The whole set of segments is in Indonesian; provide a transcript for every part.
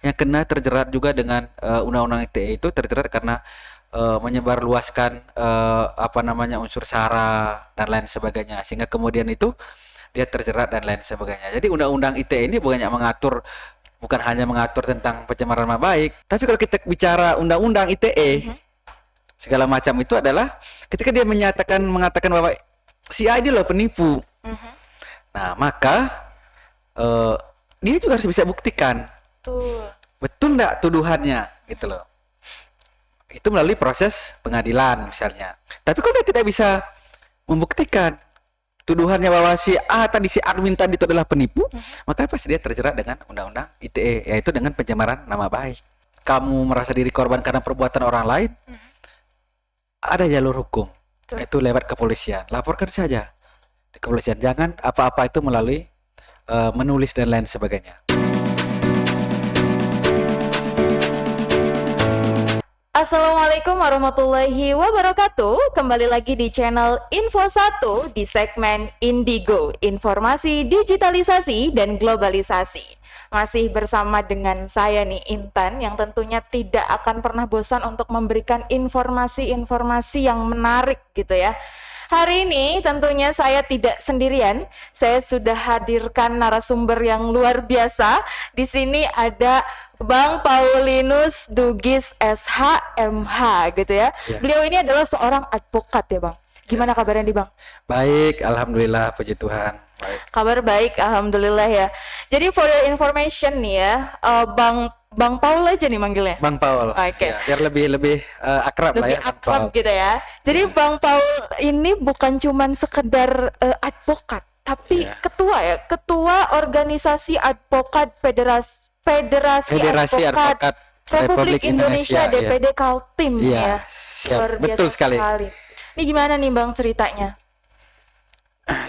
yang kena terjerat juga dengan undang-undang ITE itu terjerat karena menyebarluaskan unsur sara dan lain sebagainya, sehingga kemudian itu dia terjerat dan lain sebagainya. Jadi undang-undang ITE ini bukan hanya mengatur tentang pencemaran nama baik, tapi kalau kita bicara undang-undang ITE segala macam itu adalah ketika dia mengatakan bahwa si A ini loh penipu. Nah, maka dia juga harus bisa buktikan betul nggak tuduhannya gitu loh. Itu melalui proses pengadilan misalnya. Tapi kalau dia tidak bisa membuktikan tuduhannya bahwa si admin tadi itu adalah penipu, maka pasti dia terjerat dengan undang-undang ITE, yaitu dengan pencemaran nama baik. Kamu merasa diri korban karena perbuatan orang lain, ada jalur hukum, itu lewat kepolisian. Laporkan saja di kepolisian, jangan apa-apa itu melalui menulis dan lain sebagainya. Assalamualaikum warahmatullahi wabarakatuh. Kembali lagi di channel Info 1 di segmen Indigo, informasi digitalisasi dan globalisasi. Masih bersama dengan saya nih Intan, yang tentunya tidak akan pernah bosan untuk memberikan informasi-informasi yang menarik gitu ya. Hari ini tentunya saya tidak sendirian. Saya sudah hadirkan narasumber yang luar biasa. Di sini ada Bang Paulinus Dugis SHMH gitu ya. Beliau ini adalah seorang advokat ya Bang. Gimana kabarnya nih Bang? Baik, alhamdulillah, puji Tuhan. Baik. Kabar baik, alhamdulillah ya. Jadi for your information nih ya, Bang Paul aja nih manggilnya. Bang Paul. Oke. Ya, biar lebih akrab lah Lebih ya. akrab gitu ya. Jadi Bang Paul ini bukan cuman sekedar advokat, tapi ketua organisasi advokat Federasi Advokat Republik Indonesia DPD Kaltim ya. Siap. Luar biasa Betul sekali. Ini gimana nih Bang ceritanya?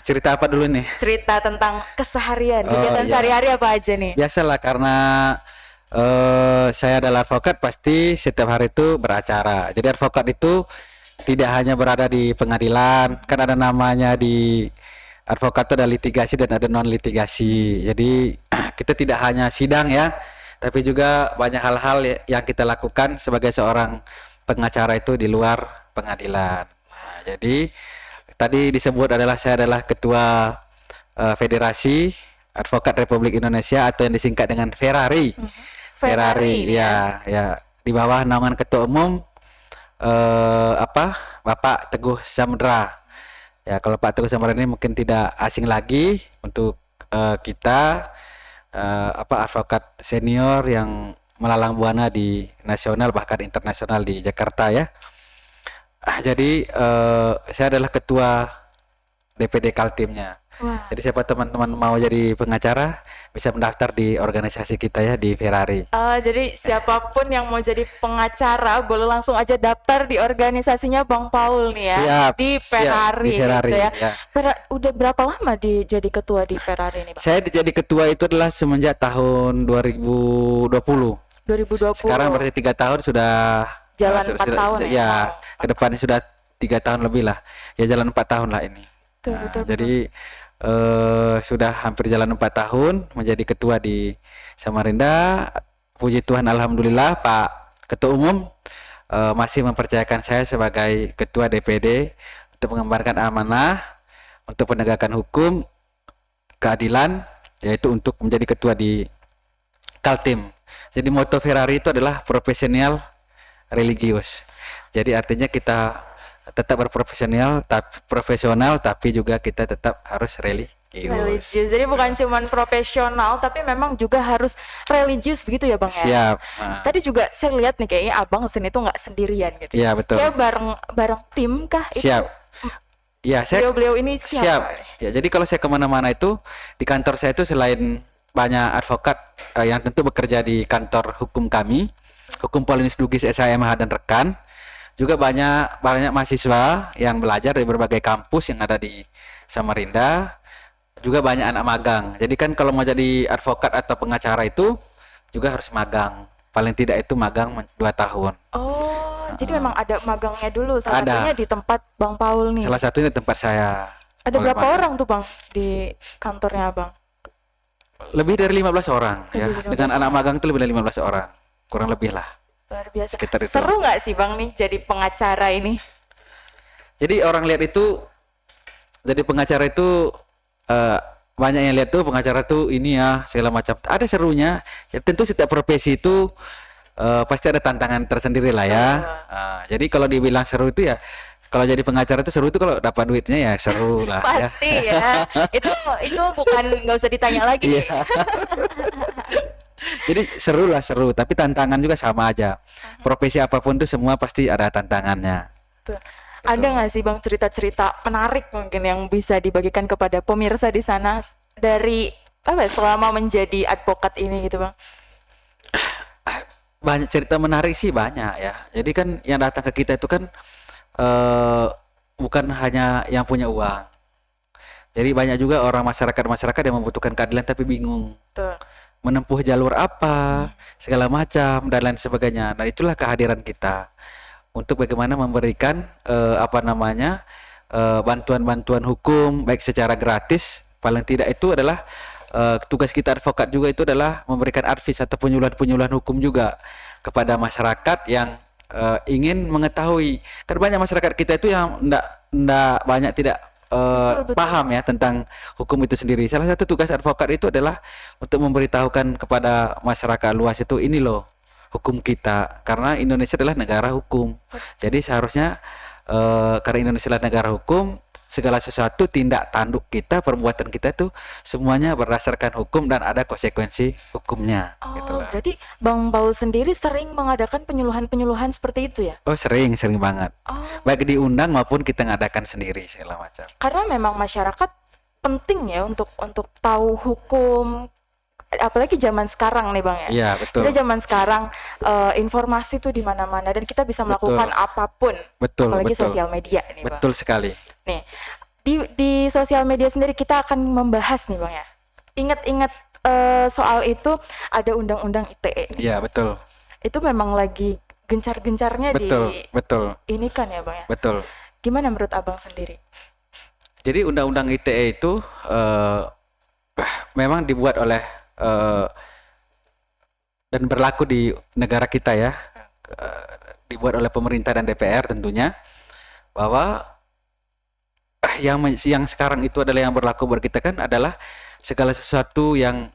Cerita apa dulu nih? Cerita tentang keseharian, kegiatan sehari-hari apa aja nih? Biasalah, karena saya adalah advokat, pasti setiap hari itu beracara. Jadi advokat itu tidak hanya berada di pengadilan, kan ada namanya di advokat itu ada litigasi dan ada non litigasi. Jadi kita tidak hanya sidang ya, tapi juga banyak hal-hal yang kita lakukan sebagai seorang pengacara itu di luar pengadilan. Nah, jadi tadi disebut saya adalah ketua Federasi Advokat Republik Indonesia atau yang disingkat dengan Ferrari. Ferrari ya. Di bawah naungan Ketua Umum Bapak Teguh Samudra. Ya, kalau Pak Teguh Samudra ini mungkin tidak asing lagi untuk kita advokat senior yang melalang buana di nasional bahkan internasional di Jakarta ya. Jadi saya adalah ketua DPD Kaltimnya. Wah. Jadi siapa teman-teman mau jadi pengacara bisa mendaftar di organisasi kita ya di Ferrari. Jadi siapapun yang mau jadi pengacara boleh langsung aja daftar di organisasinya Bang Paul nih ya. Siap, di Ferrari, di Ferrari gitu ya. ya. Udah berapa lama jadi ketua di Ferrari ini Bang? Saya jadi ketua itu adalah semenjak tahun 2020. 2020. Sekarang berarti 3 tahun sudah Jalan 4 tahun ya. Ya, kedepannya sudah 3 tahun lebih lah. Ya, jalan 4 tahun lah ini. Betul. Jadi sudah hampir jalan 4 tahun menjadi ketua di Samarinda. Puji Tuhan, alhamdulillah Pak Ketua Umum masih mempercayakan saya sebagai ketua DPD untuk mengembankan amanah untuk penegakan hukum, keadilan, yaitu untuk menjadi ketua di Kaltim. Jadi moto Ferrari itu adalah profesional religius. Jadi artinya kita tetap profesional tapi juga kita tetap harus religius. Jadi bukan cuman profesional tapi memang juga harus religius begitu ya Bang ya. Siap. Tadi juga saya lihat nih kayaknya Abang sini tuh nggak sendirian gitu. Iya, betul. Ya bareng tim kah itu? Siap. Ya, beliau ini siap. Ya, jadi kalau saya kemana-mana itu di kantor saya itu selain banyak advokat yang tentu bekerja di kantor hukum kami, Hukum Paulinus Dugis SHMH dan rekan, juga banyak mahasiswa yang belajar dari berbagai kampus yang ada di Samarinda, juga banyak anak magang. Jadi kan kalau mau jadi advokat atau pengacara itu juga harus magang, paling tidak itu magang 2 tahun. Jadi memang ada magangnya dulu, salah satunya di tempat Bang Paul nih. Salah satunya di tempat saya. Ada berapa orang tuh Bang di kantornya Bang? Lebih dari 15 orang ya. Lebih dari 15 Dengan anak orang. magang itu lebih dari 15 orang. Kurang lebih lah. Luar biasa. Sekitar itu. Seru nggak sih Bang nih jadi pengacara ini? Jadi orang lihat itu, jadi pengacara itu banyak yang lihat tuh pengacara tuh ini ya segala macam. Ada serunya. Ya, tentu setiap profesi itu pasti ada tantangan tersendiri lah ya. Jadi kalau dibilang seru itu ya, kalau jadi pengacara itu seru itu kalau dapat duitnya ya seru lah ya. Pasti ya. Itu bukan nggak usah ditanya lagi. Iya. Jadi seru lah seru, tapi tantangan juga sama aja. Profesi apapun tuh semua pasti ada tantangannya. Tuh. Ada nggak sih Bang cerita-cerita menarik mungkin yang bisa dibagikan kepada pemirsa di sana dari apa ya, selama menjadi advokat ini gitu Bang? Banyak cerita menarik sih banyak ya. Jadi kan yang datang ke kita itu kan bukan hanya yang punya uang. Jadi banyak juga orang masyarakat yang membutuhkan keadilan tapi bingung Tuh. menempuh jalur apa, segala macam dan lain sebagainya. Nah, itulah kehadiran kita untuk bagaimana memberikan bantuan-bantuan hukum baik secara gratis, paling tidak itu adalah tugas kita advokat juga itu adalah memberikan advice atau penyuluhan-penyuluhan hukum juga kepada masyarakat yang ingin mengetahui. Kan banyak masyarakat kita itu yang tidak banyak tidak Betul. paham ya tentang hukum itu sendiri. Salah satu tugas advokat itu adalah untuk memberitahukan kepada masyarakat luas itu ini loh hukum kita, karena Indonesia adalah negara hukum. Jadi seharusnya karena Indonesia adalah negara hukum, segala sesuatu tindak tanduk kita, perbuatan kita itu semuanya berdasarkan hukum dan ada konsekuensi hukumnya. Gitu Oh, lah. berarti Bang Paul sendiri sering mengadakan penyuluhan-penyuluhan seperti itu ya? Oh sering banget. Oh, Baik diundang maupun kita ngadakan sendiri segala macam. karena memang masyarakat penting ya untuk tahu hukum, apalagi zaman sekarang nih Bang ya. Iya betul, Kita zaman sekarang informasi tuh di mana-mana dan kita bisa melakukan apapun, betul, apalagi betul, sosial media nih Bang. betul sekali. Nih, di sosial media sendiri kita akan membahas nih Bang ya. Ingat-ingat soal itu ada undang-undang ITE nih. Iya betul, Itu memang lagi gencar-gencarnya betul, ini kan ya Bang ya. betul. Gimana menurut Abang sendiri? Jadi undang-undang ITE itu memang dibuat oleh dan berlaku di negara kita ya, dibuat oleh pemerintah dan DPR tentunya, bahwa yang sekarang itu adalah yang berlaku buat kita kan adalah segala sesuatu yang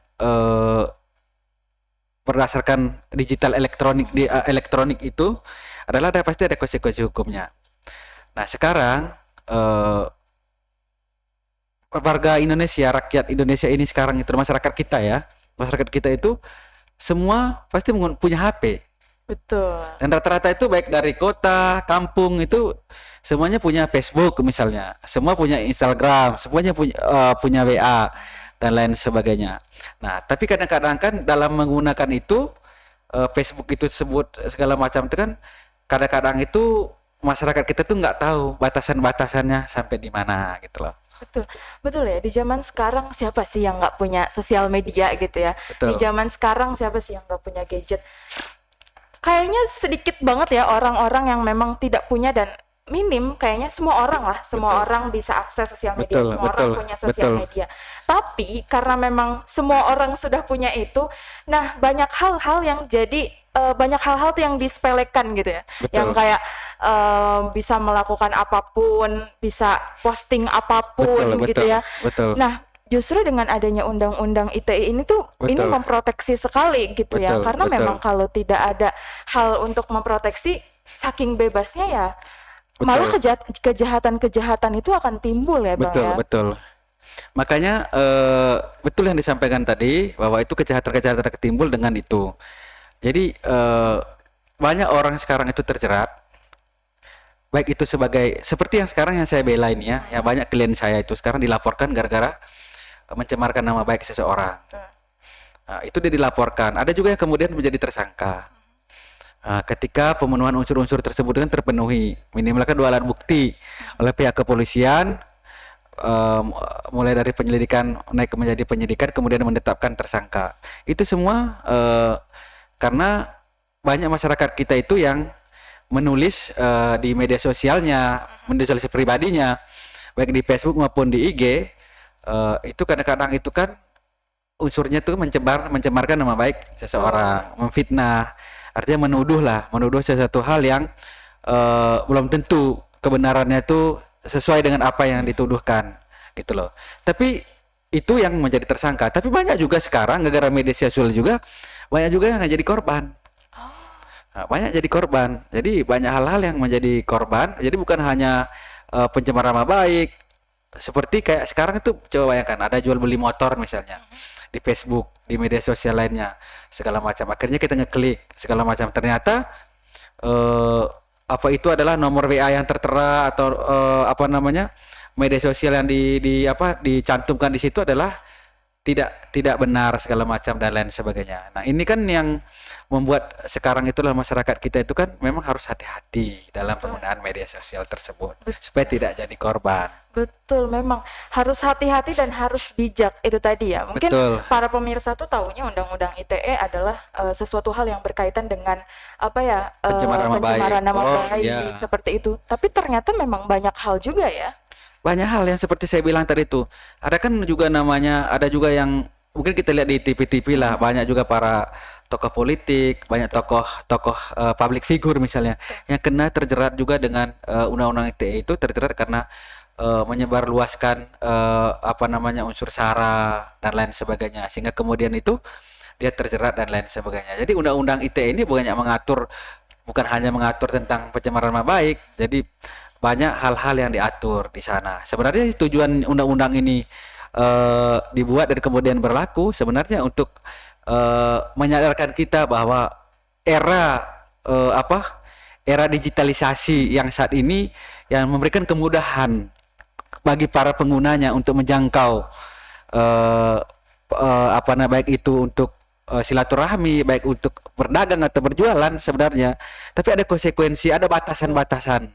berdasarkan digital elektronik itu adalah pasti ada konsekuensi hukumnya. Nah sekarang warga Indonesia, rakyat Indonesia ini sekarang itu masyarakat kita itu semua pasti punya HP. Betul. Dan rata-rata itu baik dari kota, kampung itu semuanya punya Facebook misalnya, semua punya Instagram, semuanya punya WA dan lain sebagainya. Nah, tapi kadang-kadang kan dalam menggunakan itu Facebook itu sebut segala macam itu kan kadang-kadang itu masyarakat kita tuh nggak tahu batasan-batasannya sampai di mana gitu loh. Betul, betul ya. Di zaman sekarang siapa sih yang nggak punya sosial media gitu ya? Betul. Di zaman sekarang siapa sih yang nggak punya gadget? Kayaknya sedikit banget ya orang-orang yang memang tidak punya dan minim. Kayaknya semua orang lah, semua Betul. orang bisa akses sosial media, Betul, semua betul, orang punya sosial betul. media. Tapi karena memang semua orang sudah punya itu, nah banyak hal-hal yang jadi banyak hal-hal tuh yang disepelekan gitu ya, yang Betul. kayak bisa melakukan apapun, bisa posting apapun Betul, gitu betul, ya. betul. Nah, justru dengan adanya undang-undang ITE ini tuh ini Betul. memproteksi sekali gitu ya. Betul, Karena betul. memang kalau tidak ada hal untuk memproteksi, saking bebasnya ya malah Betul. kejahatan-kejahatan itu akan timbul ya, Bang Betul, ya. betul. Makanya betul yang disampaikan tadi bahwa itu kejahatan-kejahatan akan timbul dengan itu. Jadi banyak orang sekarang itu terjerat, baik itu seperti yang sekarang yang saya bela ini ya banyak klien saya itu sekarang dilaporkan gara-gara mencemarkan nama baik seseorang. Nah, itu dia dilaporkan. Ada juga yang kemudian menjadi tersangka. Ketika pemenuhan unsur-unsur tersebut kan terpenuhi, minimal kan 2 alat bukti oleh pihak kepolisian, mulai dari penyelidikan naik menjadi penyidikan, kemudian menetapkan tersangka. Itu semua karena banyak masyarakat kita itu yang menulis di media sosialnya, media sosial pribadinya, baik di Facebook maupun di IG, itu kadang-kadang itu kan unsurnya tuh mencemarkan nama baik seseorang, memfitnah, artinya menuduh sesuatu hal yang belum tentu kebenarannya itu sesuai dengan apa yang dituduhkan, gitu loh. Tapi itu yang menjadi tersangka. Tapi banyak juga sekarang gara-gara media sosial juga banyak juga yang jadi korban. Nah, banyak jadi korban. Jadi banyak hal-hal yang menjadi korban. Jadi bukan hanya pencemaran nama baik. Seperti kayak sekarang itu coba bayangkan ada jual beli motor misalnya di Facebook, di media sosial lainnya, segala macam. Akhirnya kita ngeklik segala macam. Ternyata eh, apa itu adalah nomor WA yang tertera atau apa namanya media sosial yang dicantumkan di situ adalah tidak benar segala macam dan lain sebagainya. Nah, ini kan yang membuat sekarang itulah masyarakat kita itu kan memang harus hati-hati dalam penggunaan media sosial tersebut supaya tidak jadi korban. Betul, memang harus hati-hati dan harus bijak itu tadi ya. Mungkin Betul. para pemirsa tuh taunya Undang-Undang ITE adalah sesuatu hal yang berkaitan dengan apa ya Pencemaran nama baik. pencemaran nama Oh, baik iya. seperti itu. Tapi ternyata memang banyak hal juga ya. Banyak hal yang seperti saya bilang tadi itu. Ada kan juga namanya, ada juga yang mungkin kita lihat di TV-TV lah, banyak juga para tokoh politik, banyak tokoh public figure misalnya yang kena terjerat juga dengan undang-undang ITE itu terjerat karena menyebarluaskan apa namanya unsur sara dan lain sebagainya, sehingga kemudian itu dia terjerat dan lain sebagainya. Jadi undang-undang ITE ini bukan hanya mengatur tentang pencemaran nama baik, jadi banyak hal-hal yang diatur di sana. Sebenarnya tujuan undang-undang ini dibuat dan kemudian berlaku sebenarnya untuk menyadarkan kita bahwa era era digitalisasi yang saat ini yang memberikan kemudahan bagi para penggunanya untuk menjangkau baik itu untuk silaturahmi, baik untuk berdagang atau berjualan sebenarnya. Tapi ada konsekuensi, ada batasan-batasan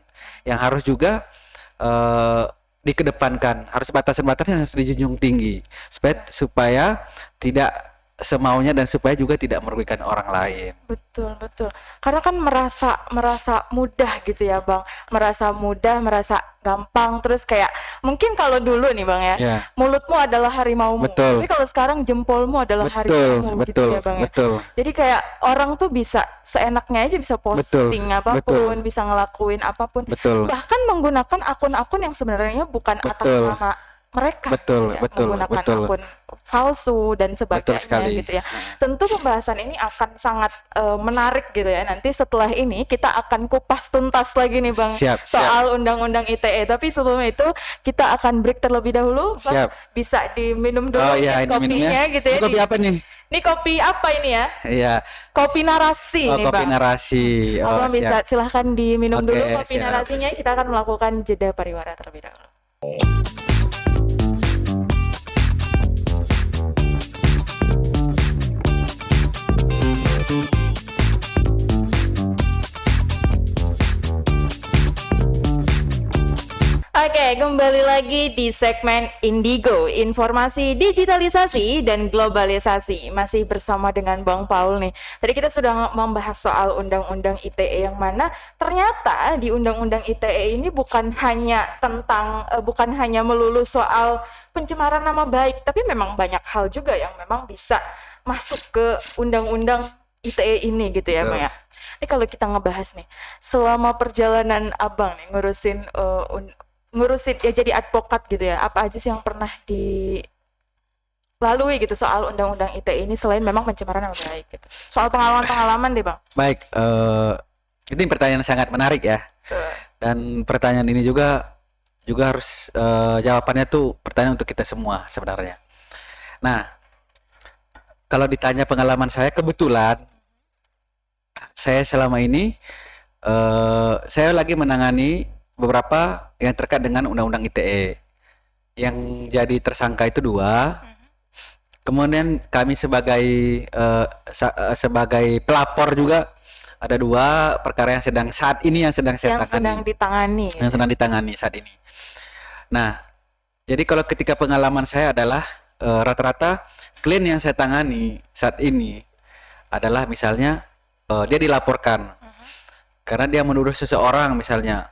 yang harus juga dikedepankan. Harus batasan-batasan yang harus dijunjung tinggi supaya tidak semaunya dan supaya juga tidak merugikan orang lain. Betul, betul. Karena kan merasa mudah gitu ya, Bang. Merasa mudah, merasa gampang. Terus kayak mungkin kalau dulu nih, Bang ya, Ya. mulutmu adalah harimaumu. Betul. Tapi kalau sekarang jempolmu adalah Betul, harimaumu gitu betul, ya, Bang ya. betul. Jadi kayak orang tuh bisa seenaknya aja bisa posting apapun, betul. bisa ngelakuin apapun. Betul. Bahkan menggunakan akun-akun yang sebenarnya bukan atas Betul. nama mereka. Betul, ya, betul, menggunakan betul. akun palsu dan Betul sebagainya sekali. gitu ya. Tentu pembahasan ini akan sangat menarik gitu ya. Nanti setelah ini kita akan kupas tuntas lagi nih, Bang, Siap, soal Undang-Undang ITE. Tapi sebelum itu kita akan break terlebih dahulu, Bang. Siap. Bisa diminum dulu Oh iya, ini kopinya minumnya. gitu ya. Ini kopi apa nih? Ini kopi apa ini ya? Iya. Kopi narasi Oh, nih, kopi Bang. narasi. Oh, Abang bisa siap. silahkan diminum Oke, dulu kopi siap. narasinya. Kita akan melakukan jeda pariwara terlebih dahulu. Oke, kembali lagi di segmen Indigo, informasi digitalisasi dan globalisasi. Masih bersama dengan Bang Paul nih. Tadi kita sudah membahas soal Undang-Undang ITE yang mana ternyata di Undang-Undang ITE ini bukan hanya melulu soal pencemaran nama baik, tapi memang banyak hal juga yang memang bisa masuk ke Undang-Undang ITE ini gitu ya, Betul. Bang ya. Ini kalau kita ngebahas nih, selama perjalanan Abang nih ngurusin ya jadi advokat gitu ya, apa aja sih yang pernah dilalui gitu soal Undang-Undang ITE ini selain memang pencemaran nama baik gitu. Soal pengalaman-pengalaman deh, Bang. Baik, ini pertanyaan yang sangat menarik ya. Tuh. Dan pertanyaan ini juga harus jawabannya tuh pertanyaan untuk kita semua sebenarnya. Nah, kalau ditanya pengalaman saya, kebetulan saya selama ini saya lagi menangani beberapa yang terkait dengan Undang-Undang ITE. Yang jadi tersangka itu 2. Kemudian kami sebagai pelapor juga ada 2 perkara yang sedang saya Yang tangani. sedang ditangani. Yang sedang ditangani saat ini. Nah, jadi kalau ketika pengalaman saya adalah rata-rata klien yang saya tangani saat ini adalah misalnya dia dilaporkan karena dia menuduh seseorang, misalnya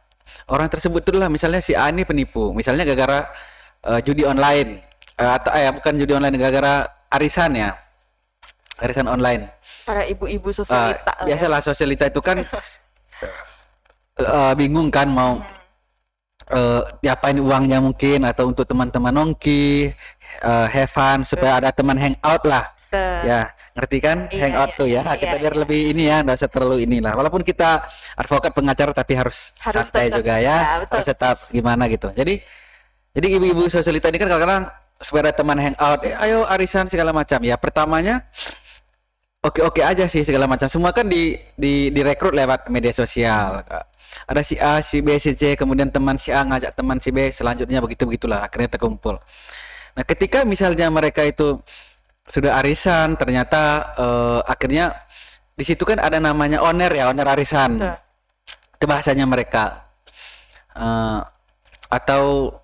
orang tersebut itulah misalnya si A ini penipu, misalnya gara-gara judi online atau bukan judi online, gara-gara arisan ya, arisan online. Para ibu-ibu Eh, sosialita lah ya. biasalah sosialita itu kan bingung kan mau diapain uangnya mungkin, atau untuk teman-teman nongki, have fun supaya ada teman hangout lah. Betul. Ya, ngerti kan? Iya, Hangout iya, tuh ya. iya, Kita biar iya. lebih ini ya, nggak usah terlalu inilah. Walaupun kita advokat pengacara tapi harus Harus santai tetap, juga ya, ya. betul. Harus tetap gimana gitu. Jadi ibu-ibu sosialita ini kan kadang-kadang supaya ada teman hangout, ayo arisan segala macam. Ya, pertamanya oke-oke aja sih segala macam. Semua kan direkrut lewat media sosial. Ada si A, si B, si C, kemudian teman si A ngajak teman si B, selanjutnya begitu-begitulah akhirnya terkumpul. Nah, ketika misalnya mereka itu sudah arisan, ternyata akhirnya di situ kan ada namanya owner ya, owner arisan. Betul. Itu bahasanya mereka. Atau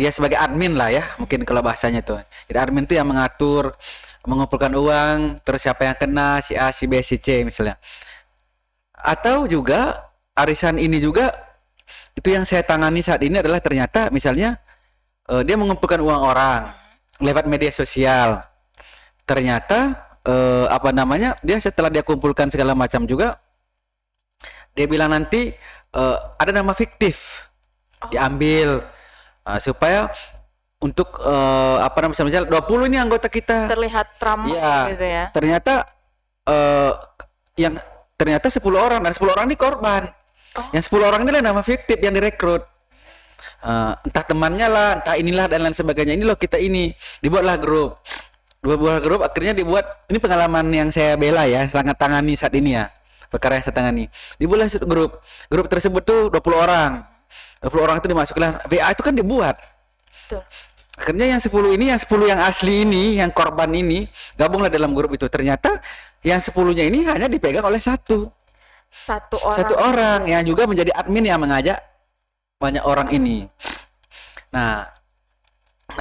dia sebagai admin lah ya, mungkin kalau bahasanya tuh. Jadi admin itu yang mengatur, mengumpulkan uang, terus siapa yang kena, si A, si B, si C misalnya. Atau juga arisan ini juga itu yang saya tangani saat ini adalah ternyata misalnya dia mengumpulkan uang orang lewat media sosial. Ternyata apa namanya, dia setelah dia kumpulkan segala macam juga dia bilang nanti ada nama fiktif diambil supaya untuk apa namanya, misalnya 20 ini anggota kita. Terlihat ramah Iya, gitu ya. ternyata eh, yang ternyata 10 orang, dan 10 orang ini korban. Yang 10 orang ini lah nama fiktif yang direkrut. Entah temannya lah, entah inilah dan lain sebagainya. Ini loh kita ini, dibuatlah grup. Dua buah grup akhirnya dibuat. Ini pengalaman yang saya bela ya, sangat tangani saat ini ya. Perkara yang saya tangani. Dibuatlah grup. Grup tersebut tuh 20 orang. 20 orang itu dimasukkan. WA itu kan dibuat. Betul. Akhirnya yang 10 ini, yang 10 yang asli ini, yang korban ini, gabunglah dalam grup itu. Ternyata yang 10-nya ini hanya dipegang oleh satu Satu orang. yang juga menjadi admin yang mengajak banyak orang ini. Nah,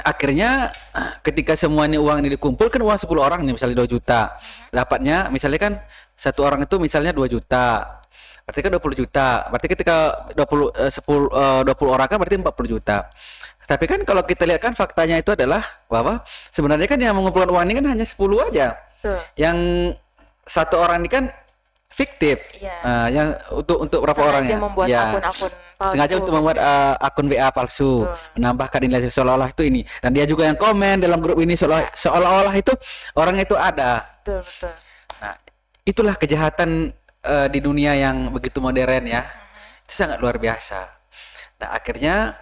akhirnya ketika semuanya uang ini dikumpulkan, uang 10 orang nih misalnya 2 juta. Dapatnya misalnya kan satu orang itu misalnya 2 juta. Berarti kan 20 juta. Berarti ketika 20 orang kan berarti 40 juta. Tapi kan kalau kita lihat kan faktanya itu adalah bahwa sebenarnya kan yang mengumpulkan uang ini kan hanya 10 aja. Betul. Yang satu orang ini kan fiktif. Iya. Yang untuk berapa Sengaja orangnya? membuat Ya. akun-akun palsu. Sengaja untuk membuat akun WA palsu, Betul. menambahkan nilai seolah-olah itu ini. Dan dia juga yang komen dalam grup ini seolah-olah itu orangnya itu ada. Betul, betul. Nah, itulah kejahatan di dunia yang begitu modern ya. Itu sangat luar biasa. Nah, akhirnya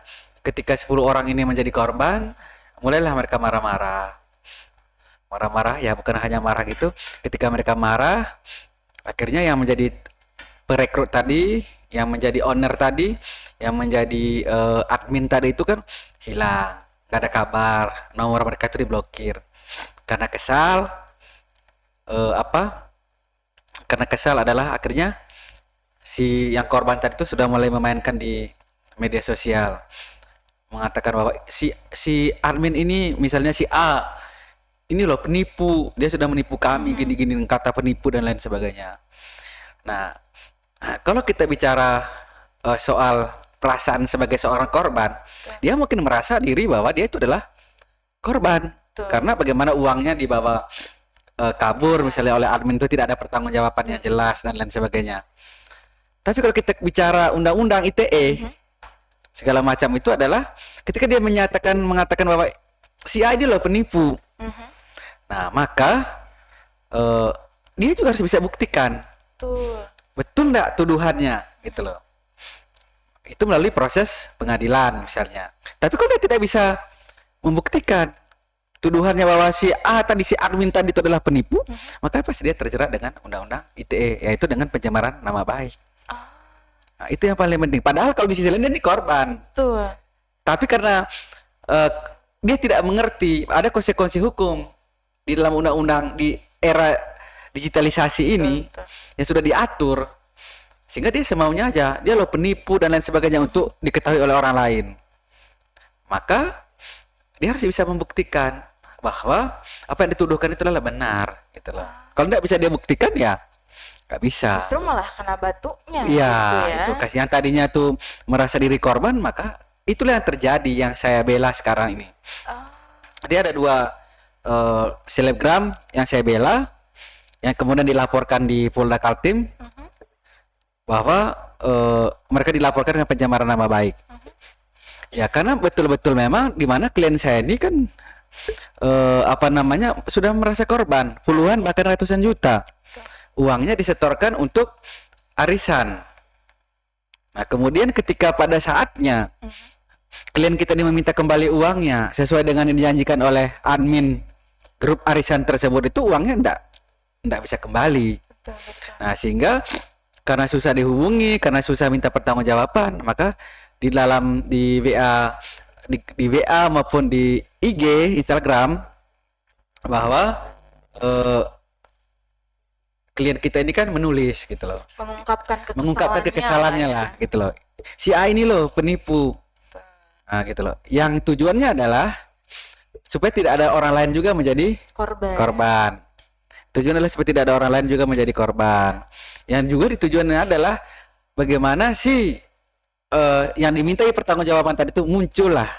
ketika 10 orang ini menjadi korban, mulailah mereka marah-marah. Marah-marah ya, bukan hanya marah gitu. Ketika mereka marah, akhirnya yang menjadi perekrut tadi, yang menjadi owner tadi, yang menjadi admin tadi itu kan hilang, gak ada kabar, nomor mereka itu diblokir. Karena kesal, karena kesal adalah akhirnya si yang korban tadi itu sudah mulai memainkan di media sosial, mengatakan bahwa si admin ini misalnya si A ini loh penipu, dia sudah menipu kami gini-gini, kata penipu dan lain sebagainya. Nah, kalau kita bicara soal perasaan sebagai seorang korban, dia mungkin merasa diri bahwa dia itu adalah korban. Betul. Karena bagaimana uangnya dibawa kabur misalnya oleh admin itu tidak ada pertanggungjawaban yang jelas dan lain sebagainya. Tapi kalau kita bicara undang-undang ITE segala macam itu adalah ketika dia mengatakan bahwa si A ini loh penipu. Nah, maka dia juga harus bisa buktikan Betul. betul enggak tuduhannya gitu loh. Itu melalui proses pengadilan misalnya. Tapi kalau dia tidak bisa membuktikan tuduhannya bahwa si A tadi, si admin tadi itu adalah penipu, maka pasti dia terjerat dengan undang-undang ITE, yaitu dengan pencemaran nama baik. Nah, itu yang paling penting. Padahal kalau di sisi lain dia ini korban. Betul. Tapi karena dia tidak mengerti ada konsekuensi hukum di dalam undang-undang di era digitalisasi ini Betul. yang sudah diatur, sehingga dia semaunya aja, dia loh penipu dan lain sebagainya untuk diketahui oleh orang lain. Maka dia harus bisa membuktikan bahwa apa yang dituduhkan itu adalah benar, gitu loh. Kalau tidak bisa dia buktikan ya nggak bisa. Justru malah kena batunya. Iya, gitu ya. itu kasih yang tadinya tuh merasa diri korban, maka itulah yang terjadi yang saya bela sekarang ini. Dia ada dua selebgram yang saya bela, yang kemudian dilaporkan di Polda Kaltim bahwa mereka dilaporkan dengan pencemaran nama baik. Ya karena betul-betul memang di mana klien saya ini kan sudah merasa korban puluhan bahkan ratusan juta. Uangnya disetorkan untuk arisan. Nah, kemudian ketika pada saatnya klien kita ini meminta kembali uangnya sesuai dengan yang dijanjikan oleh admin grup arisan tersebut, itu uangnya enggak bisa kembali. Betul, betul. Nah, sehingga karena susah dihubungi, karena susah minta pertanggungjawaban, maka di WA di WA maupun di IG Instagram bahwa klien kita ini kan menulis gitu loh, mengungkapkan kekesalannya lah gitu loh. Si A ini loh penipu. Nah, gitu loh. Yang tujuannya adalah supaya tidak ada orang lain juga menjadi korban. Tujuannya adalah supaya tidak ada orang lain juga menjadi korban. Yang juga tujuannya adalah bagaimana si yang dimintai pertanggungjawaban tadi itu muncul lah.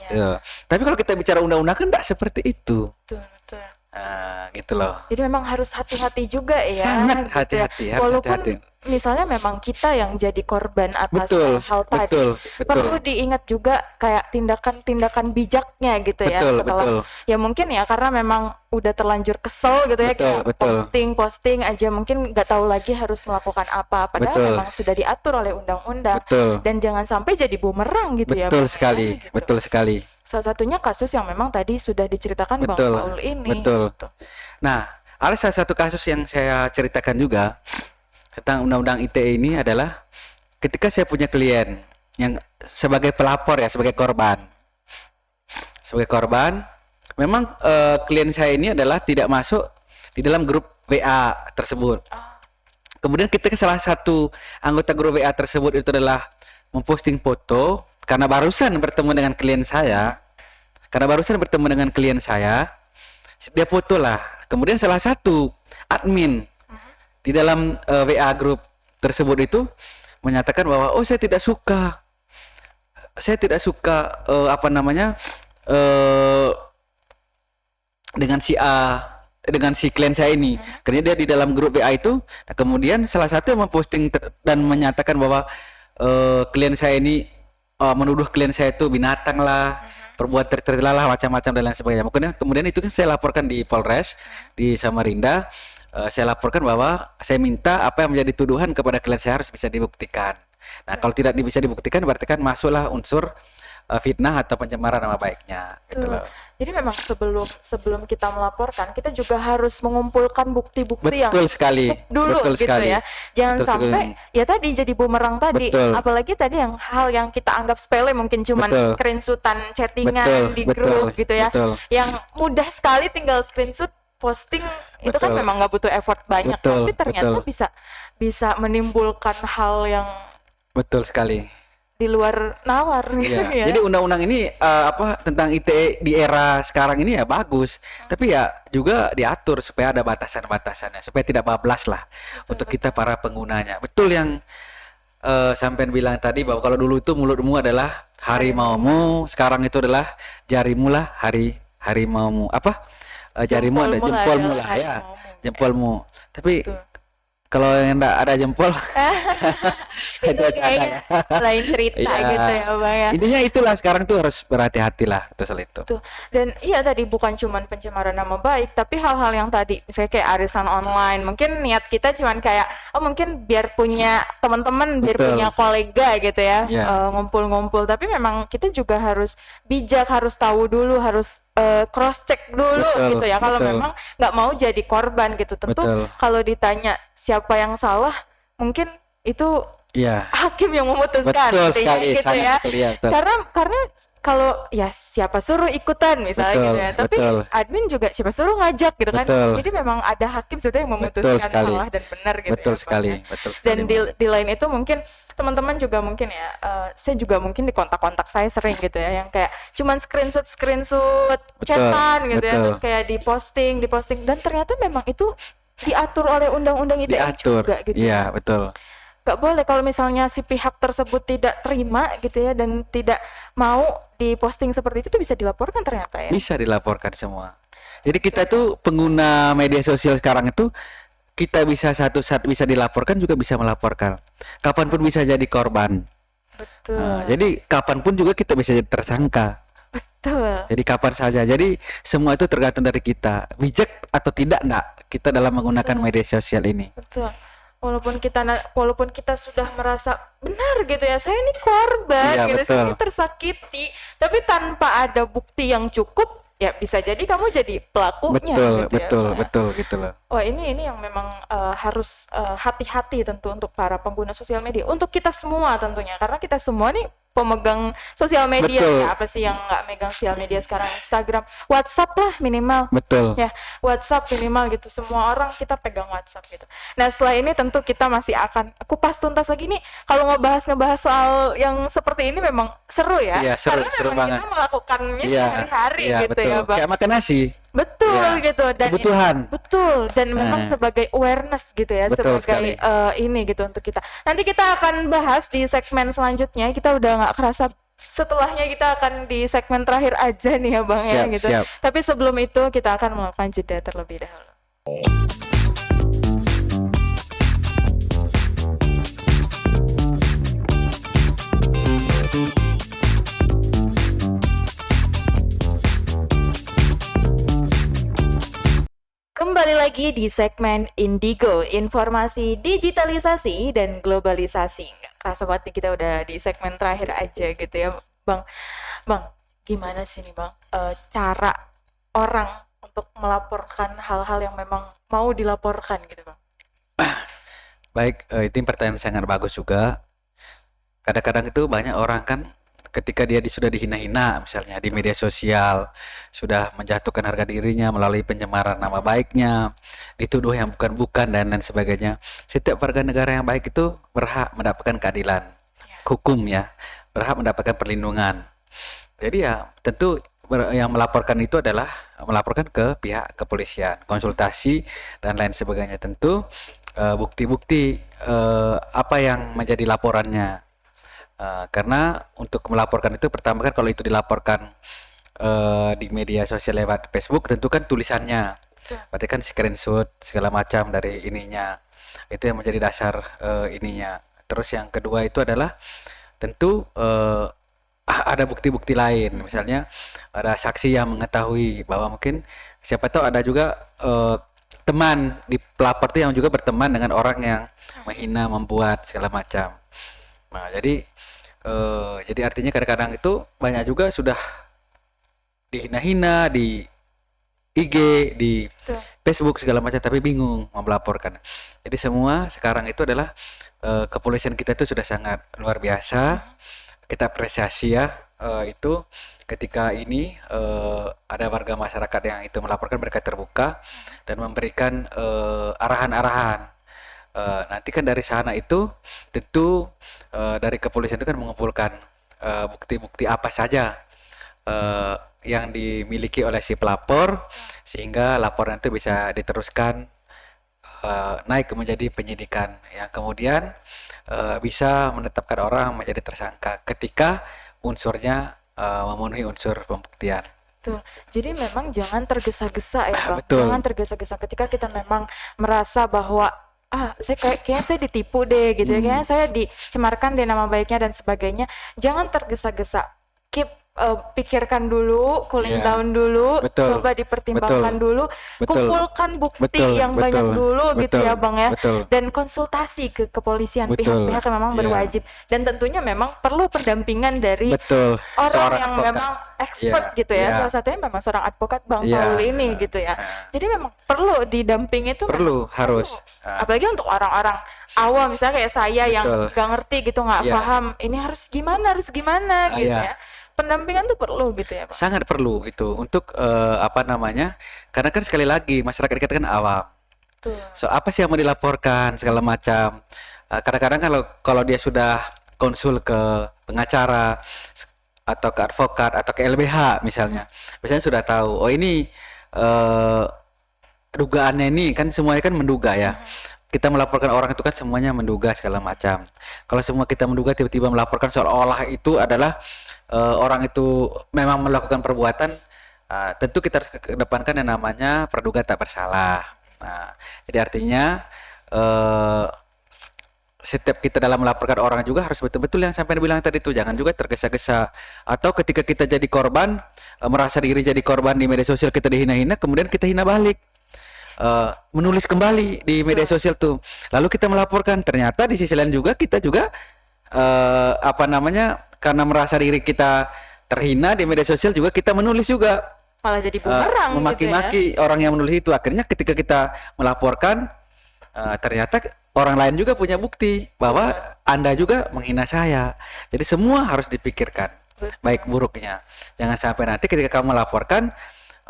Iya. Gitu. Tapi kalau kita bicara undang-undang kan tidak seperti itu. Betul, betul. Nah, gitu loh. Jadi memang harus hati-hati juga ya. Sangat gitu hati-hati, ya. harus Walaupun hati-hati. misalnya memang kita yang jadi korban atas Betul, hal tadi, betul. perlu diingat juga kayak tindakan-tindakan bijaknya gitu ya. Betul, Setelah betul. ya mungkin ya karena memang udah terlanjur kesel gitu ya, Betul, kayak betul. posting aja mungkin nggak tahu lagi harus melakukan apa. Padahal Betul. memang sudah diatur oleh undang-undang. Betul. Dan jangan sampai jadi bumerang gitu ya. Betul Bang, sekali, gitu. betul sekali. Salah satunya kasus yang memang tadi sudah diceritakan Bang Betul, Paul ini. betul. Gitu. Nah, ada salah satu kasus yang saya ceritakan juga tentang undang-undang ITE ini adalah ketika saya punya klien yang sebagai pelapor ya, sebagai korban. Sebagai korban, memang klien saya ini adalah tidak masuk di dalam grup WA tersebut. Kemudian ketika salah satu anggota grup WA tersebut itu adalah memposting foto karena barusan bertemu dengan klien saya. Dia foto lah. Kemudian salah satu admin di dalam WA grup tersebut itu menyatakan bahwa saya tidak suka dengan dengan si klien saya ini, karena dia di dalam grup WA itu. Nah, kemudian salah satu yang memposting dan menyatakan bahwa klien saya ini menuduh klien saya itu binatang lah, perbuatan tercela lah, macam-macam dan lain sebagainya. Kemudian itu kan saya laporkan di Polres di Samarinda. Saya laporkan bahwa saya minta apa yang menjadi tuduhan kepada klien saya harus bisa dibuktikan. Nah, kalau tidak bisa dibuktikan berarti kan masuklah unsur fitnah atau pencemaran nama baiknya. Gitu loh. Jadi memang sebelum kita melaporkan, kita juga harus mengumpulkan bukti-bukti yang Betul sekali. dulu Betul gitu sekali. ya. Jangan Betul sampai sekali. ya tadi jadi bumerang tadi. Betul. Apalagi tadi yang hal yang kita anggap sepele mungkin cuman Betul. screenshotan chattingan Betul, di betul, grup gitu ya. betul. Yang mudah sekali tinggal screenshot posting itu kan Betul. memang nggak butuh effort banyak, Betul, tapi ternyata betul. bisa menimbulkan hal yang Betul sekali. di luar nalar gitu Iya. ya. Jadi undang-undang ini tentang ITE di era sekarang ini ya bagus, tapi ya juga diatur supaya ada batasan-batasannya, supaya tidak bablas lah untuk kita para penggunanya. Betul yang sampean bilang tadi bahwa kalau dulu itu mulutmu adalah harimaumu, sekarang itu adalah jarimu lah harimaumu. Jarimu ada Jempolmu jempolmu adalah lah ya, harimaumu. jempolmu. Tapi Betul. kalau yang enggak ada jempol Itu ada kayaknya lain cerita Iya. gitu ya Bang ya. Intinya itulah sekarang tuh harus berhati-hati lah soal itu. Tuh. Dan iya tadi bukan cuman pencemaran nama baik, tapi hal-hal yang tadi misalnya kayak arisan online. Mungkin niat kita cuman kayak mungkin biar punya teman-teman, biar Betul. punya kolega gitu ya, Iya. ngumpul-ngumpul. Tapi memang kita juga harus bijak, harus tahu dulu, harus cross check dulu Betul, gitu ya. Kalau betul. memang nggak mau jadi korban gitu, tentu Betul. kalau ditanya siapa yang salah, mungkin itu Iya. hakim yang memutuskan Betul intinya sekali, gitu sangat ya. betul, ya, betul. Karena kalau ya siapa suruh ikutan misalnya Betul, gitu ya. Tapi betul. admin juga siapa suruh ngajak gitu kan. Betul. Jadi memang ada hakim sudah yang Betul memutuskan sekali. salah dan benar gitu Betul ya, Bang, sekali, ya. betul sekali. Dan Mbak. di lain itu mungkin teman-teman juga mungkin ya, saya juga mungkin di kontak-kontak saya sering gitu ya, yang kayak cuman screenshot chatan gitu ya, betul. terus kayak diposting dan ternyata memang itu diatur oleh undang-undang ITE Diatur. juga gitu. Iya, betul. Nggak boleh kalau misalnya si pihak tersebut tidak terima gitu ya dan tidak mau diposting seperti itu tuh bisa dilaporkan ternyata ya. Bisa dilaporkan semua. Jadi kita tuh pengguna media sosial sekarang itu kita bisa satu saat bisa dilaporkan juga bisa melaporkan. Kapanpun bisa jadi korban. Betul. Jadi kapanpun juga kita bisa jadi tersangka. Betul. Jadi kapan saja. Jadi semua itu tergantung dari kita. Bijak atau tidak enggak kita dalam menggunakan media sosial ini. Betul. Walaupun kita sudah merasa benar gitu ya, saya ini korban Iya, gitu, saya betul. ini tersakiti, tapi tanpa ada bukti yang cukup, ya bisa jadi kamu jadi pelakunya Betul, gitu ya, betul, Bang, ya. betul gitu loh. Wah, ini yang memang harus hati-hati tentu untuk para pengguna sosial media, untuk kita semua tentunya, karena kita semua nih pemegang sosial media. Betul. Ya, apa sih yang nggak megang sosial media sekarang? Instagram, WhatsApp lah minimal. Betul. Ya, WhatsApp minimal gitu. Semua orang kita pegang WhatsApp gitu. Nah, setelah ini tentu kita masih akan kupas tuntas lagi nih. Kalau ngebahas soal yang seperti ini memang seru ya. Iya, seru Karena memang banget. kita melakukannya Iya, sehari-hari iya, gitu betul. ya, Bang. Kayak makan nasi. Betul Iya. gitu, dan Kebutuhan. betul, dan memang Eh. sebagai awareness gitu ya, Betul sebagai ini gitu untuk kita. Nanti kita akan bahas di segmen selanjutnya. Kita udah nggak kerasa, setelahnya kita akan di segmen terakhir aja nih ya, Bang, ya Siap, gitu. siap. Tapi sebelum itu kita akan melakukan jeda terlebih dahulu. Kembali lagi di segmen Indigo, informasi digitalisasi dan globalisasi. Nggak kerasa banget nih kita udah di segmen terakhir aja gitu ya, Bang. Bang, gimana sih nih, Bang, cara orang untuk melaporkan hal-hal yang memang mau dilaporkan gitu, Bang? Baik, itu pertanyaan sangat bagus juga. Kadang-kadang itu banyak orang kan ketika dia sudah dihina-hina misalnya di media sosial, sudah menjatuhkan harga dirinya melalui pencemaran nama baiknya, dituduh yang bukan-bukan dan lain sebagainya. Setiap warga negara yang baik itu berhak mendapatkan keadilan hukum ya, berhak mendapatkan perlindungan. Jadi ya tentu yang melaporkan itu adalah melaporkan ke pihak kepolisian, konsultasi dan lain sebagainya. Tentu bukti-bukti apa yang menjadi laporannya. Karena untuk melaporkan itu pertama kan kalau itu dilaporkan di media sosial lewat Facebook tentu kan tulisannya, berarti kan screenshot segala macam dari ininya, itu yang menjadi dasar ininya. Terus yang kedua itu adalah tentu ada bukti-bukti lain, misalnya ada saksi yang mengetahui bahwa mungkin siapa tahu ada juga teman di pelapor itu yang juga berteman dengan orang yang menghina, membuat segala macam. Nah, jadi artinya kadang-kadang itu banyak juga sudah dihina-hina di IG, di Betul. Facebook segala macam, tapi bingung mau melaporkan. Jadi semua sekarang itu adalah kepolisian kita itu sudah sangat luar biasa. Kita apresiasi ya itu ketika ini ada warga masyarakat yang itu melaporkan, mereka terbuka dan memberikan arahan-arahan. Nanti kan dari sana itu tentu dari kepolisian itu kan mengumpulkan bukti-bukti apa saja yang dimiliki oleh si pelapor sehingga laporan itu bisa diteruskan naik menjadi penyidikan yang kemudian bisa menetapkan orang menjadi tersangka ketika unsurnya memenuhi unsur pembuktian. Betul. Jadi memang jangan tergesa-gesa ya, Bang. Betul. Jangan tergesa-gesa ketika kita memang merasa bahwa kayaknya saya ditipu deh gitu ya, kayaknya saya dicemarkan deh nama baiknya dan sebagainya. Jangan tergesa-gesa. Keep pikirkan dulu, cooling Iya. down dulu, Betul. coba dipertimbangkan Betul. dulu, Betul. kumpulkan bukti Betul. yang banyak Betul. dulu gitu Betul. ya, Bang ya. Betul. Dan konsultasi ke kepolisian, Betul. pihak-pihak yang memang Iya. berwajib. Dan tentunya memang perlu pendampingan dari Betul. orang Seorang yang advokat. memang expert Iya, gitu ya. iya. Salah satunya memang seorang advokat, Bang Iya. Paul ini gitu ya. Jadi memang perlu didampingi itu, Perlu, memang harus. perlu. Apalagi untuk orang-orang awam misalnya kayak saya yang Betul. nggak ngerti gitu, nggak Iya. paham ini harus gimana gitu Iya. ya. Pendampingan tuh perlu gitu ya, Bang. Sangat perlu itu untuk apa namanya? Karena kan sekali lagi masyarakat kita kan awam. Tuh. So apa sih yang mau dilaporkan segala macam. Kadang-kadang kalau dia sudah konsul ke pengacara atau ke advokat atau ke LBH misalnya, biasanya sudah tahu. Oh ini dugaannya ini kan semuanya kan menduga ya. Kita melaporkan orang itu kan semuanya menduga segala macam. Kalau semua kita menduga tiba-tiba melaporkan seolah-olah itu adalah orang itu memang melakukan perbuatan, Tentu kita harus kedepankan yang namanya praduga tak bersalah. Jadi artinya eh, setiap kita dalam melaporkan orang juga harus betul-betul yang sampai bilang tadi itu, jangan juga tergesa-gesa. Atau ketika kita jadi korban, merasa diri jadi korban di media sosial, kita dihina-hina, kemudian kita hina balik. Menulis kembali di media sosial tuh, lalu kita melaporkan, ternyata di sisi lain juga kita juga karena merasa diri kita terhina di media sosial juga kita menulis juga Malah jadi bumerang gitu ya. memaki-maki orang yang menulis itu. Akhirnya ketika kita melaporkan, ternyata orang lain juga punya bukti bahwa Anda juga menghina saya. Jadi semua harus dipikirkan baik buruknya. Jangan sampai nanti ketika kamu melaporkan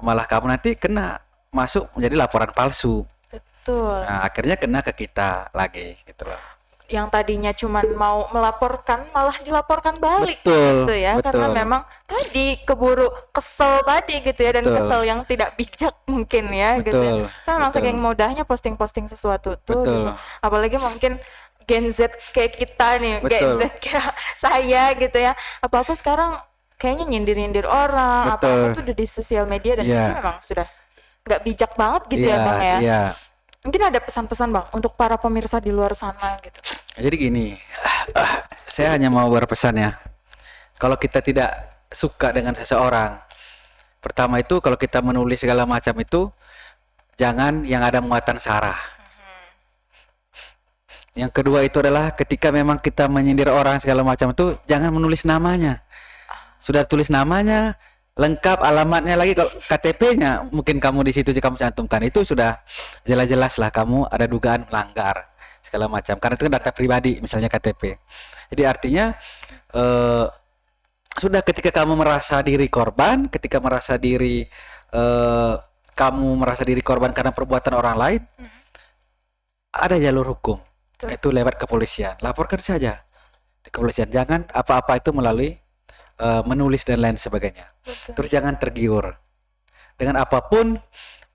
malah kamu nanti kena masuk menjadi laporan palsu. Betul. Nah, akhirnya kena ke kita lagi gitu loh. Yang tadinya cuman mau melaporkan malah dilaporkan balik Betul, gitu ya, karena betul. memang tadi keburu kesel tadi gitu ya, dan Betul. kesel yang tidak bijak mungkin ya gitu ya. Betul, Karena memang betul. saking mudahnya posting-posting sesuatu tuh Betul. gitu. Apalagi mungkin Gen Z kayak kita nih, Gen Betul. Z kayak saya gitu ya. Apa-apa sekarang kayaknya nyindir-nyindir orang, apa-apa Betul. tuh udah di sosial media, dan Iya. itu memang sudah nggak bijak banget gitu ya Iya, Bang ya. iya. Mungkin ada pesan-pesan Bang untuk para pemirsa di luar sana gitu. Jadi gini, saya hanya mau berpesan ya. Kalau kita tidak suka dengan seseorang, pertama itu kalau kita menulis segala macam itu, jangan yang ada muatan sara. Yang kedua itu adalah ketika memang kita menyindir orang segala macam itu, jangan menulis namanya. Sudah tulis namanya, lengkap, alamatnya lagi, kalau KTP-nya mungkin kamu di situ kamu cantumkan, itu sudah jelas-jelas lah kamu ada dugaan melanggar segala macam. Karena itu kan data pribadi, misalnya KTP. Jadi artinya sudah ketika kamu merasa diri korban, ketika merasa diri kamu merasa diri korban karena perbuatan orang lain, ada jalur hukum. Itu lewat kepolisian. Laporkan saja di kepolisian. Jangan apa-apa itu melalui menulis dan lain sebagainya. Betul. Terus jangan tergiur dengan apapun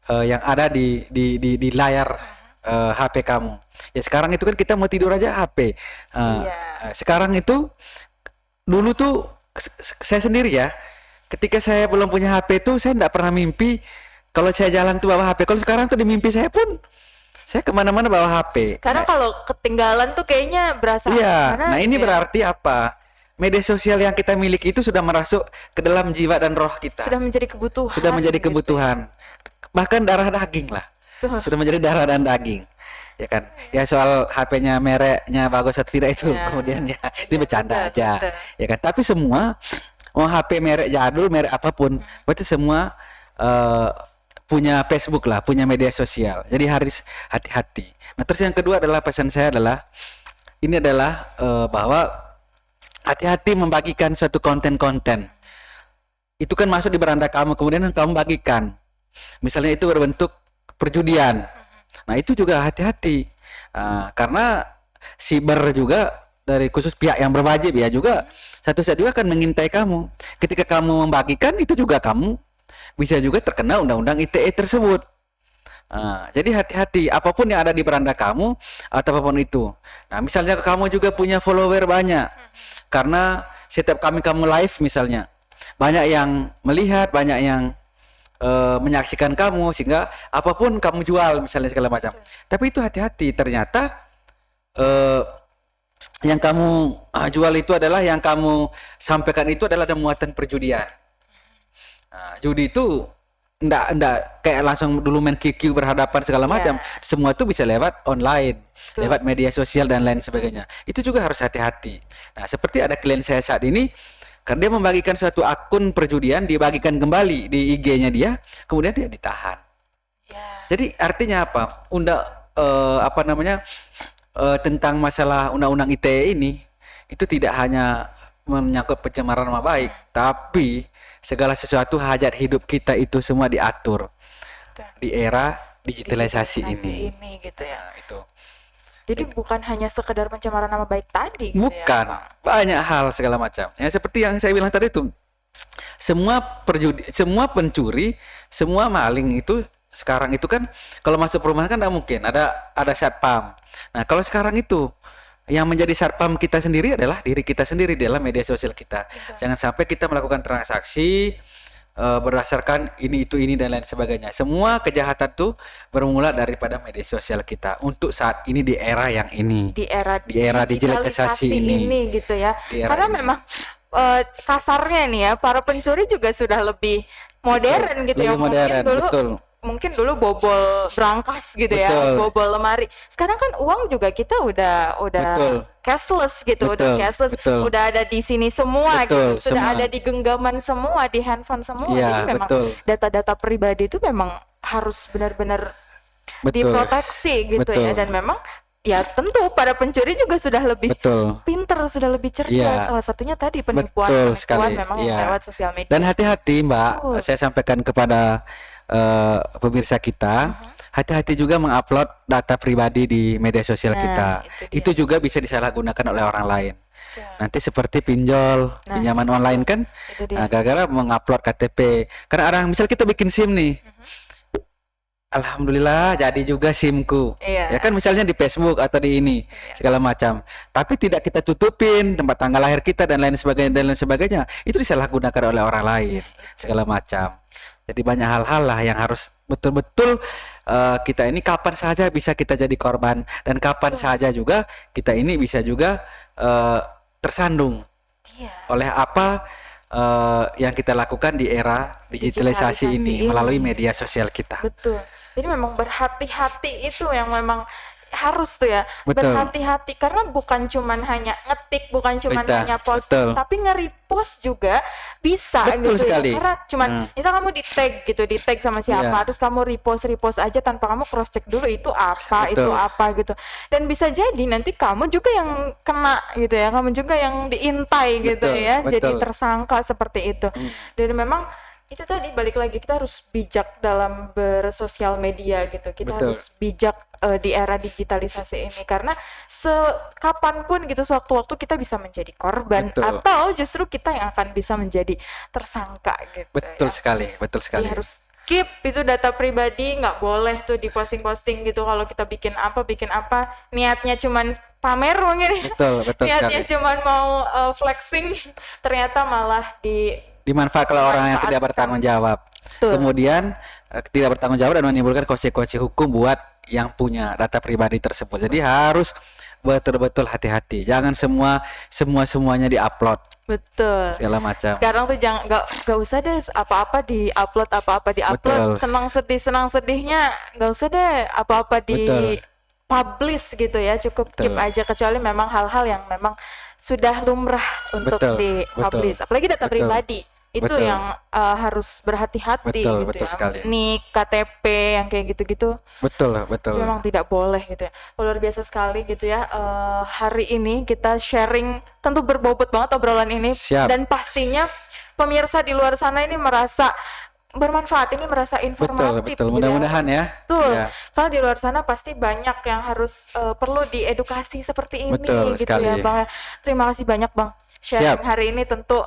yang ada di layar HP kamu. Ya sekarang itu kan kita mau tidur aja HP. Iya. Sekarang itu dulu tuh saya sendiri ya. Ketika saya belum punya HP itu saya tidak pernah mimpi kalau saya jalan tuh bawa HP. Kalau sekarang tuh di mimpi saya pun saya kemana-mana bawa HP. Karena kalau ketinggalan tuh kayaknya berasa Iya, gimana nah ini gitu ya. berarti apa? Media sosial yang kita miliki itu sudah merasuk ke dalam jiwa dan roh kita. Sudah menjadi kebutuhan. Sudah menjadi gitu. kebutuhan. Bahkan darah daging lah. Tuh. Sudah menjadi darah dan daging. Ya kan? Ya soal HP-nya mereknya bagus atau tidak itu Ya. kemudian ya itu bercanda betul, aja. betul. Ya kan? Tapi semua mau HP merek jadul, merek apapun, berarti semua punya Facebook lah, punya media sosial. Jadi harus hati-hati. Nah, terus yang kedua adalah pesan saya adalah ini adalah bahwa hati-hati membagikan suatu konten-konten. Itu kan masuk di beranda kamu, kemudian kamu bagikan. Misalnya itu berbentuk perjudian. Nah, itu juga hati-hati. Karena siber juga dari khusus pihak yang berwajib ya juga satu saat juga akan mengintai kamu. Ketika kamu membagikan itu juga kamu bisa juga terkena undang-undang ITE tersebut. Jadi hati-hati apapun yang ada di beranda kamu atau apapun itu. Nah, misalnya kamu juga punya follower banyak, karena setiap kamu live misalnya, banyak yang melihat, banyak yang menyaksikan kamu, sehingga apapun kamu jual misalnya segala macam. Tapi itu hati-hati, ternyata yang kamu jual itu adalah, yang kamu sampaikan itu adalah ada muatan perjudian. Judi itu enggak kayak langsung dulu main QQ berhadapan segala macam. Semua itu bisa lewat online, lewat media sosial dan lain sebagainya. Itu juga harus hati-hati. Nah, seperti ada klien saya saat ini, karena dia membagikan suatu akun perjudian, dibagikan kembali di IG-nya dia, kemudian dia ditahan. Jadi artinya apa? Tentang masalah undang-undang ITE ini, itu tidak hanya menyangkut pencemaran nama baik, tapi segala sesuatu hajat hidup kita itu semua diatur di era digitalisasi ini. Gitu ya. Nah, itu. Jadi bukan hanya sekedar pencemaran nama baik tadi gitu Bukan, ya, Bang? banyak hal segala macam. Ya seperti yang saya bilang tadi itu, semua pencuri, semua maling itu sekarang itu kan kalau masuk perumahan kan tidak mungkin ada satpam. Nah, kalau sekarang itu yang menjadi satpam kita sendiri adalah diri kita sendiri dalam media sosial kita. Jangan sampai kita melakukan transaksi berdasarkan ini dan lain sebagainya. Semua kejahatan tuh bermula daripada media sosial kita untuk saat ini di era yang ini. Di era Di era digitalisasi ini. gitu ya. Di era Karena ini. memang kasarnya nih ya, para pencuri juga sudah lebih modern gitu ya. Lebih modern, betul. Mungkin dulu bobol brankas gitu ya, Betul. bobol lemari. Sekarang kan uang juga kita udah Betul. cashless gitu, Betul, udah cashless, betul. udah ada di sini semua Betul, gitu, sudah semua. ada di genggaman semua, di handphone semua. Iya, Jadi memang betul. data-data pribadi itu memang harus benar-benar Betul. diproteksi gitu ya, Betul. dan memang ya tentu para pencuri juga sudah lebih Betul. pinter, sudah lebih cerdas. Iya. Salah satunya tadi Betul penipuan sekali. memang yang Iya. lewat sosial media. Dan hati-hati Mbak, Betul. saya sampaikan kepada pemirsa kita, hati-hati juga mengupload data pribadi di media sosial Nah, kita. itu dia. Itu juga bisa disalahgunakan oleh orang lain. Betul. Nanti seperti pinjol, Nah, pinjaman online kan, Itu dia. nah, gara-gara mengupload KTP. Karena orang misal kita bikin SIM nih, Alhamdulillah jadi juga SIM-ku. Iya. Ya kan misalnya di Facebook atau di ini segala macam. Tapi tidak kita tutupin tempat tanggal lahir kita dan lain sebagainya. Itu disalahgunakan oleh orang lain segala macam. Jadi banyak hal-hal lah yang harus betul-betul kita ini kapan saja bisa kita jadi korban dan kapan saja juga kita ini bisa juga tersandung Iya. oleh apa yang kita lakukan di era digitalisasi Digitalisasi ini ini. melalui media sosial kita. Betul. Jadi memang berhati-hati itu yang memang harus tuh ya. Betul. Berhati-hati karena bukan cuman hanya ngetik, bukan cuman Betul, hanya post, betul. tapi nge-repost juga bisa Betul gitu sekali. ya. Karena cuman misal kamu di-tag gitu, di-tag sama siapa, Iya. terus kamu repost aja tanpa kamu cross check dulu itu apa, Betul. itu apa gitu. Dan bisa jadi nanti kamu juga yang kena gitu ya, kamu juga yang diintai gitu Betul, ya. Jadi betul. tersangka seperti itu. Dan memang itu tadi balik lagi kita harus bijak dalam bersosial media gitu. Kita Betul. harus bijak di era digitalisasi ini karena kapanpun gitu sewaktu-waktu kita bisa menjadi korban Betul. atau justru kita yang akan bisa menjadi tersangka gitu. Betul ya. sekali, betul Jadi sekali. harus keep itu data pribadi, nggak boleh tuh diposting-posting gitu kalau kita bikin apa niatnya cuman pamer mungkin ya. Betul, betul Niatnya sekali. cuman mau flexing ternyata malah Dimanfaatkan oleh orang yang tidak Dimanfaatkan. bertanggung jawab. Betul. Kemudian tidak bertanggung jawab dan menimbulkan konsekuensi hukum buat yang punya data pribadi tersebut. Jadi harus betul-betul hati-hati. Jangan semuanya diupload betul. segala macam. Sekarang tuh jangan nggak usah deh apa-apa diupload, Betul. senang sedihnya nggak usah deh apa-apa Betul. publish gitu ya, cukup keep Betul. aja kecuali memang hal-hal yang memang sudah lumrah untuk Betul, di publish, apalagi data betul, pribadi itu betul. yang harus berhati-hati Betul, gitu betul ya. sekali. Nik, KTP yang kayak gitu-gitu Betul, itu betul. memang tidak boleh gitu ya. Luar biasa sekali gitu ya. Hari ini kita sharing tentu berbobot banget obrolan ini. Siap. Dan pastinya pemirsa di luar sana ini merasa bermanfaat, ini merasa Betul, informatif. betul. gitu ya. Mudah-mudahan ya. Betul. Ya. Karena di luar sana pasti banyak yang harus perlu diedukasi seperti ini Betul gitu sekali. ya Bang. Terima kasih banyak Bang. Sharing Siap. hari ini tentu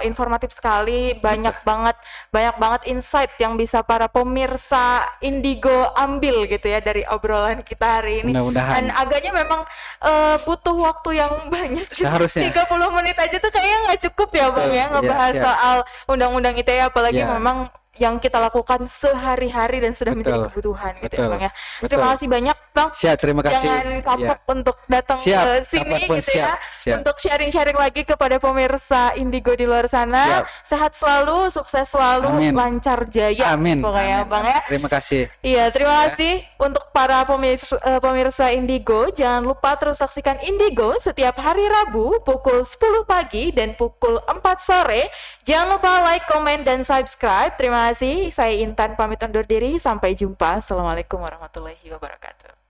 informatif sekali, banyak banget insight yang bisa para pemirsa Indigo ambil gitu ya dari obrolan kita hari ini. Mudah-mudahan. Dan agaknya memang butuh waktu yang banyak. Seharusnya. 30 menit aja tuh kayaknya nggak cukup ya Bang Betul. ya ngebahas Iya, siap. soal undang-undang ITE apalagi Iya. memang yang kita lakukan sehari-hari dan sudah menjadi Betul. kebutuhan gitu ya Betul. Bang ya. Betul. Terima kasih banyak Bang. Siap, terima kasih. Jangan kapok Ya. untuk datang Siap, ke sini kapanpun gitu ya. siap, siap. Untuk sharing-sharing lagi kepada pemirsa Indigo di luar sana. Siap. Sehat selalu, sukses selalu, Amin. lancar jaya. Amin. Pokoknya Amin. Bang ya. Terima kasih. Iya, terima kasih untuk para pemirsa Indigo. Jangan lupa terus saksikan Indigo setiap hari Rabu pukul 10 pagi dan pukul 4 sore. Jangan lupa like, komen, dan subscribe. Terima kasih. Saya Intan pamit undur diri. Sampai jumpa. Assalamualaikum warahmatullahi wabarakatuh.